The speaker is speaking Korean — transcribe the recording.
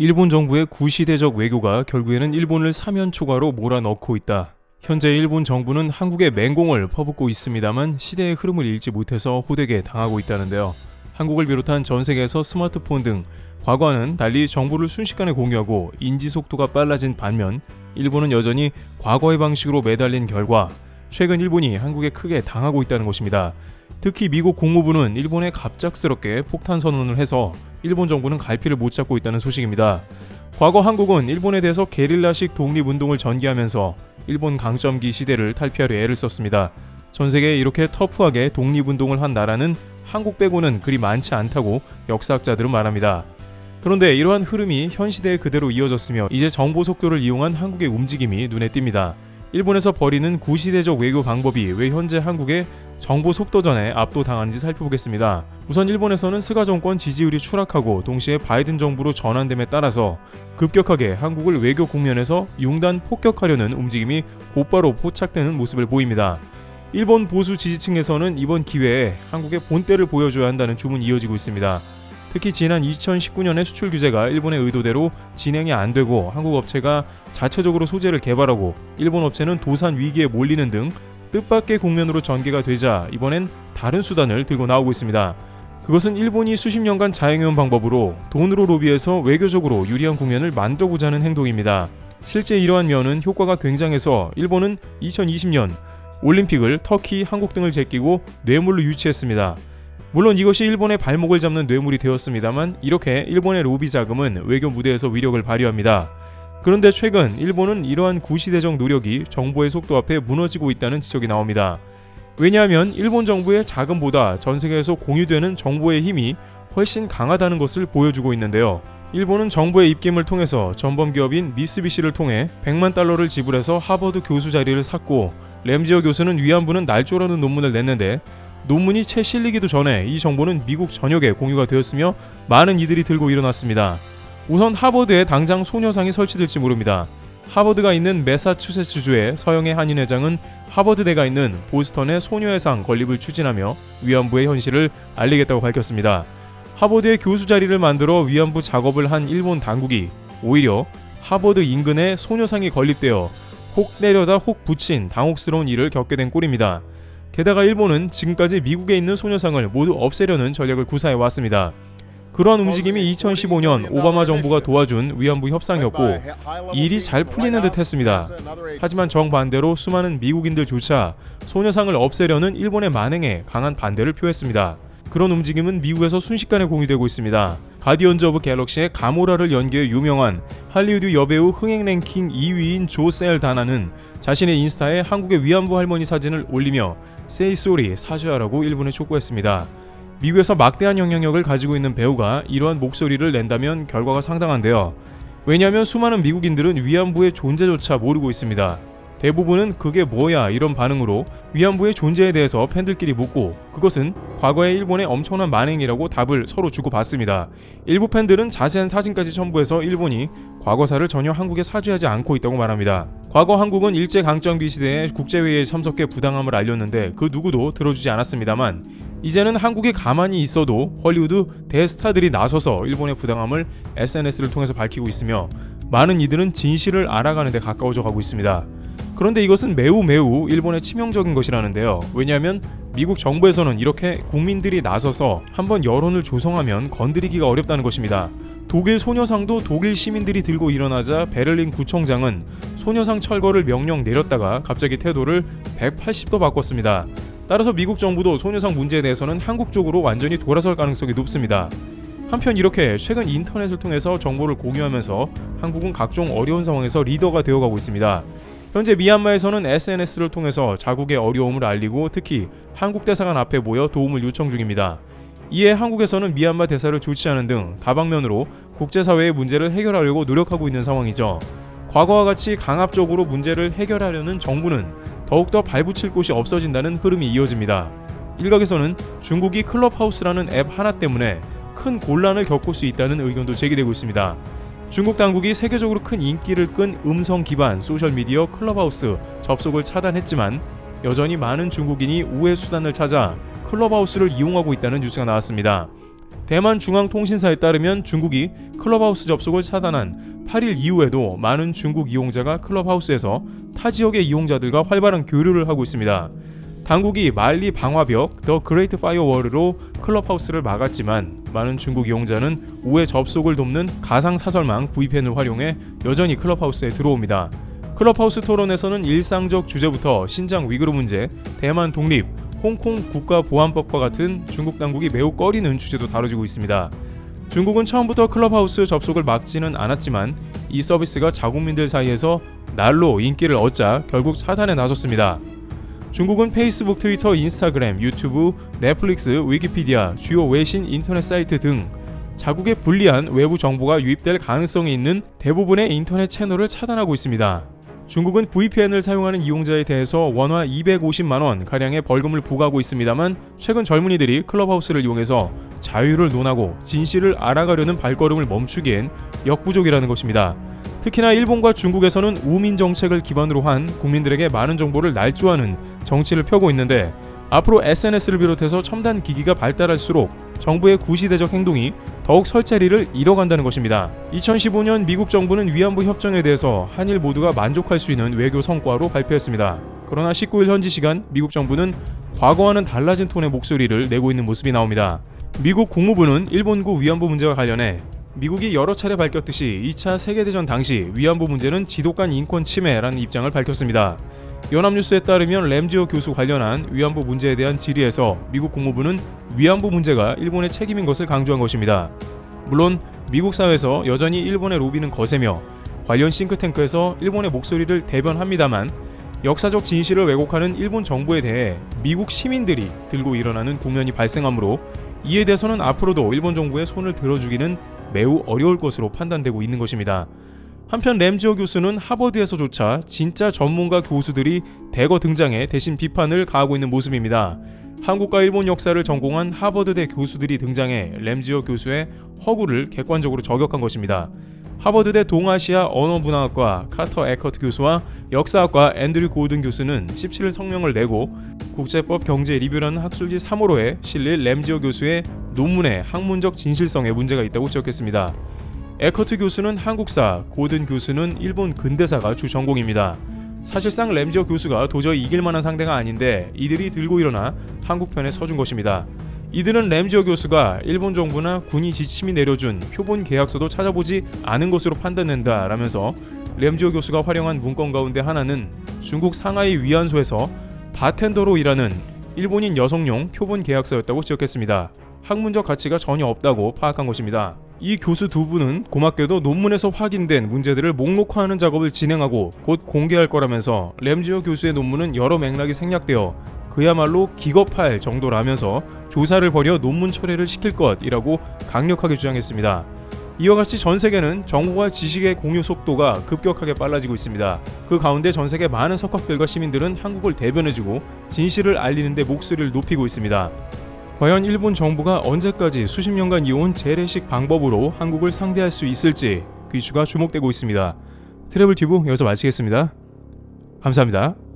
일본 정부의 구시대적 외교가 결국에는 일본을 사면초가로 몰아넣고 있다. 현재 일본 정부는 한국의 맹공을 퍼붓고 있습니다만 시대의 흐름을 읽지 못해서 호되게 당하고 있다는데요. 한국을 비롯한 전 세계에서 스마트폰 등 과거와는 달리 정보를 순식간에 공유하고 인지 속도가 빨라진 반면 일본은 여전히 과거의 방식으로 매달린 결과 최근 일본이 한국에 크게 당하고 있다는 것입니다. 특히 미국 국무부는 일본에 갑작스럽게 폭탄 선언을 해서 일본 정부는 갈피를 못 잡고 있다는 소식입니다. 과거 한국은 일본에 대해서 게릴라식 독립운동을 전개하면서 일본 강점기 시대를 탈피하려 애를 썼습니다. 전 세계에 이렇게 터프하게 독립운동을 한 나라는 한국 빼고는 그리 많지 않다고 역사학자들은 말합니다. 그런데 이러한 흐름이 현 시대에 그대로 이어졌으며 이제 정보 속도를 이용한 한국의 움직임이 눈에 띕니다. 일본에서 벌이는 구시대적 외교 방법이 왜 현재 한국의 정보 속도전에 압도당하는지 살펴보겠습니다. 우선 일본에서는 스가 정권 지지율이 추락하고 동시에 바이든 정부로 전환됨에 따라서 급격하게 한국을 외교 국면에서 융단 폭격하려는 움직임이 곧바로 포착되는 모습을 보입니다. 일본 보수 지지층에서는 이번 기회에 한국의 본때를 보여줘야 한다는 주문이 이어지고 있습니다. 특히 지난 2019년의 수출 규제가 일본의 의도대로 진행이 안 되고 한국 업체가 자체적으로 소재를 개발하고 일본 업체는 도산 위기에 몰리는 등 뜻밖의 국면으로 전개가 되자 이번엔 다른 수단을 들고 나오고 있습니다. 그것은 일본이 수십 년간 자행해온 방법으로 돈으로 로비해서 외교적으로 유리한 국면을 만들고자 하는 행동입니다. 실제 이러한 면은 효과가 굉장해서 일본은 2020년 올림픽을 터키, 한국 등을 제끼고 뇌물로 유치했습니다. 물론 이것이 일본의 발목을 잡는 뇌물이 되었습니다만 이렇게 일본의 로비 자금은 외교 무대에서 위력을 발휘합니다. 그런데 최근 일본은 이러한 구시대적 노력이 정보의 속도 앞에 무너지고 있다는 지적이 나옵니다. 왜냐하면 일본 정부의 자금보다 전 세계에서 공유되는 정보의 힘이 훨씬 강하다는 것을 보여주고 있는데요. 일본은 정부의 입김을 통해서 전범기업인 미쓰비시를 통해 100만 달러를 지불해서 하버드 교수 자리를 샀고 램지어 교수는 위안부는 날조라는 논문을 냈는데 논문이 채 실리기도 전에 이 정보는 미국 전역에 공유가 되었으며 많은 이들이 들고 일어났습니다. 우선 하버드에 당장 소녀상이 설치될지 모릅니다. 하버드가 있는 매사추세츠주의 서영애 한인회장은 하버드대가 있는 보스턴의 소녀의 상 건립을 추진하며 위안부의 현실을 알리겠다고 밝혔습니다. 하버드의 교수 자리를 만들어 위안부 작업을 한 일본 당국이 오히려 하버드 인근에 소녀상이 건립되어 혹 내려다 혹 붙인 당혹스러운 일을 겪게 된 꼴입니다. 게다가 일본은 지금까지 미국에 있는 소녀상을 모두 없애려는 전략을 구사해 왔습니다. 그러한 움직임이 2015년 오바마 정부가 도와준 위안부 협상이었고 일이 잘 풀리는 듯 했습니다. 하지만 정반대로 수많은 미국인들조차 소녀상을 없애려는 일본의 만행에 강한 반대를 표했습니다. 그런 움직임은 미국에서 순식간에 공유되고 있습니다. 가디언즈 오브 갤럭시의 가모라를 연기해 유명한 할리우드 여배우 흥행 랭킹 2위인 조 셀다나는 자신의 인스타에 한국의 위안부 할머니 사진을 올리며 Say sorry, 사죄하라고 일본에 촉구했습니다. 미국에서 막대한 영향력을 가지고 있는 배우가 이러한 목소리를 낸다면 결과가 상당한데요. 왜냐하면 수많은 미국인들은 위안부의 존재조차 모르고 있습니다. 대부분은 그게 뭐야 이런 반응으로 위안부의 존재에 대해서 팬들끼리 묻고 그것은 과거의 일본의 엄청난 만행이라고 답을 서로 주고받습니다. 일부 팬들은 자세한 사진까지 첨부해서 일본이 과거사를 전혀 한국에 사죄하지 않고 있다고 말합니다. 과거 한국은 일제강점기 시대에 국제회의에 참석해 부당함을 알렸는데 그 누구도 들어주지 않았습니다만 이제는 한국이 가만히 있어도 헐리우드 대스타들이 나서서 일본의 부당함을 SNS를 통해서 밝히고 있으며 많은 이들은 진실을 알아가는 데 가까워져 가고 있습니다. 그런데 이것은 매우 일본에 치명적인 것이라는데요. 왜냐하면 미국 정부에서는 이렇게 국민들이 나서서 한번 여론을 조성하면 건드리기가 어렵다는 것입니다. 독일 소녀상도 독일 시민들이 들고 일어나자 베를린 구청장은 소녀상 철거를 명령 내렸다가 갑자기 태도를 180도 바꿨습니다. 따라서 미국 정부도 소녀상 문제에 대해서는 한국 쪽으로 완전히 돌아설 가능성이 높습니다. 한편 이렇게 최근 인터넷을 통해서 정보를 공유하면서 한국은 각종 어려운 상황에서 리더가 되어가고 있습니다. 현재 미얀마에서는 SNS를 통해서 자국의 어려움을 알리고 특히 한국 대사관 앞에 모여 도움을 요청 중입니다. 이에 한국에서는 미얀마 대사를 조치하는 등 다방면으로 국제사회의 문제를 해결하려고 노력하고 있는 상황이죠. 과거와 같이 강압적으로 문제를 해결하려는 정부는 더욱더 발붙일 곳이 없어진다는 흐름이 이어집니다. 일각에서는 중국이 클럽하우스라는 앱 하나 때문에 큰 곤란을 겪을 수 있다는 의견도 제기되고 있습니다. 중국 당국이 세계적으로 큰 인기를 끈 음성 기반 소셜미디어 클럽하우스 접속을 차단했지만 여전히 많은 중국인이 우회 수단을 찾아 클럽하우스를 이용하고 있다는 뉴스가 나왔습니다. 대만 중앙통신사에 따르면 중국이 클럽하우스 접속을 차단한 8일 이후에도 많은 중국 이용자가 클럽하우스에서 타 지역의 이용자들과 활발한 교류를 하고 있습니다. 당국이 만리 방화벽 더 그레이트 파이어월로 클럽하우스를 막았지만 많은 중국 이용자는 우회 접속을 돕는 가상 사설망 VPN을 활용해 여전히 클럽하우스에 들어옵니다. 클럽하우스 토론에서는 일상적 주제부터 신장 위구르 문제, 대만 독립, 홍콩 국가보안법과 같은 중국 당국이 매우 꺼리는 주제도 다뤄지고 있습니다. 중국은 처음부터 클럽하우스 접속을 막지는 않았지만 이 서비스가 자국민들 사이에서 날로 인기를 얻자 결국 차단에 나섰습니다. 중국은 페이스북, 트위터, 인스타그램, 유튜브, 넷플릭스, 위키피디아, 주요 외신 인터넷 사이트 등 자국에 불리한 외부 정보가 유입될 가능성이 있는 대부분의 인터넷 채널을 차단하고 있습니다. 중국은 VPN을 사용하는 이용자에 대해서 원화 250만 원 가량의 벌금을 부과하고 있습니다만 최근 젊은이들이 클럽하우스를 이용해서 자유를 논하고 진실을 알아가려는 발걸음을 멈추기엔 역부족이라는 것입니다. 특히나 일본과 중국에서는 우민 정책을 기반으로 한 국민들에게 많은 정보를 날조하는 정치를 펴고 있는데 앞으로 SNS를 비롯해서 첨단 기기가 발달할수록 정부의 구시대적 행동이 더욱 설 자리를 잃어간다는 것입니다. 2015년 미국 정부는 위안부 협정에 대해서 한일 모두가 만족할 수 있는 외교 성과로 발표했습니다. 그러나 19일 현지 시간 미국 정부는 과거와는 달라진 톤의 목소리를 내고 있는 모습이 나옵니다. 미국 국무부는 일본군 위안부 문제와 관련해 미국이 여러 차례 밝혔듯이 2차 세계대전 당시 위안부 문제는 지독한 인권 침해라는 입장을 밝혔습니다. 연합뉴스에 따르면 램지오 교수 관련한 위안부 문제에 대한 질의에서 미국 국무부는 위안부 문제가 일본의 책임인 것을 강조한 것입니다. 물론 미국 사회에서 여전히 일본의 로비는 거세며 관련 싱크탱크에서 일본의 목소리를 대변합니다만 역사적 진실을 왜곡하는 일본 정부에 대해 미국 시민들이 들고 일어나는 국면이 발생하므로 이에 대해서는 앞으로도 일본 정부의 손을 들어주기는 매우 어려울 것으로 판단되고 있는 것입니다. 한편 램지오 교수는 하버드에서조차 진짜 전문가 교수들이 대거 등장해 대신 비판을 가하고 있는 모습입니다. 한국과 일본 역사를 전공한 하버드대 교수들이 등장해 램지오 교수의 허구를 객관적으로 저격한 것입니다. 하버드대 동아시아 언어문화학과 카터 에커트 교수와 역사학과 앤드류 골든 교수는 17일 성명을 내고 국제법 경제 리뷰라는 학술지 3호로에 실릴 램지오 교수의 논문의 학문적 진실성에 문제가 있다고 지적했습니다. 에커트 교수는 한국사, 골든 교수는 일본 근대사가 주 전공입니다. 사실상 램지오 교수가 도저히 이길 만한 상대가 아닌데 이들이 들고 일어나 한국 편에 서준 것입니다. 이들은 램지오 교수가 일본 정부나 군이 지침이 내려준 표본 계약서도 찾아보지 않은 것으로 판단된다라면서 램지오 교수가 활용한 문건 가운데 하나는 중국 상하이 위안소에서 바텐더로 일하는 일본인 여성용 표본 계약서였다고 지적했습니다. 학문적 가치가 전혀 없다고 파악한 것입니다. 이 교수 두 분은 고맙게도 논문에서 확인된 문제들을 목록화하는 작업을 진행하고 곧 공개할 거라면서 램지오 교수의 논문은 여러 맥락이 생략되어 그야말로 기겁할 정도라면서 조사를 벌여 논문 철회를 시킬 것이라고 강력하게 주장했습니다. 이와 같이 전 세계는 정보와 지식의 공유 속도가 급격하게 빨라지고 있습니다. 그 가운데 전 세계 많은 석학들과 시민들은 한국을 대변해주고 진실을 알리는 데 목소리를 높이고 있습니다. 과연 일본 정부가 언제까지 수십 년간 이어온 재래식 방법으로 한국을 상대할 수 있을지 그 이슈가 주목되고 있습니다. 트래블 튜브 여기서 마치겠습니다. 감사합니다.